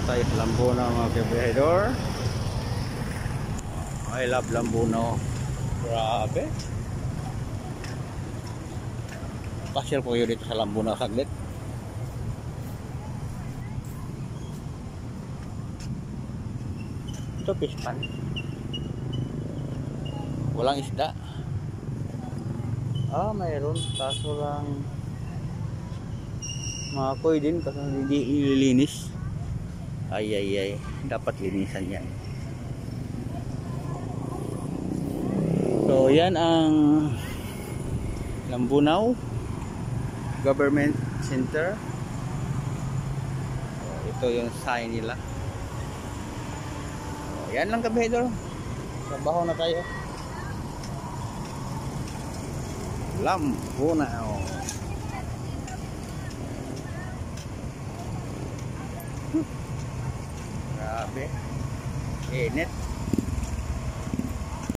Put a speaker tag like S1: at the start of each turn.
S1: tayo sa Lambuno mga kabihedor. I love Lambuno. Grabe. Pasyal ko yun dito sa Lambuno saglit. Ito fish pan. Walang isda. Mayroon. Kaso lang makoy din kasi hindi ililinis. Ay. Dapat linisan yan. So yan ang Lambunaw Government Center. Ito yung sign nila. Yan lang kabihedor. Trabaho na tayo. Lambunaw. Grabe. Init.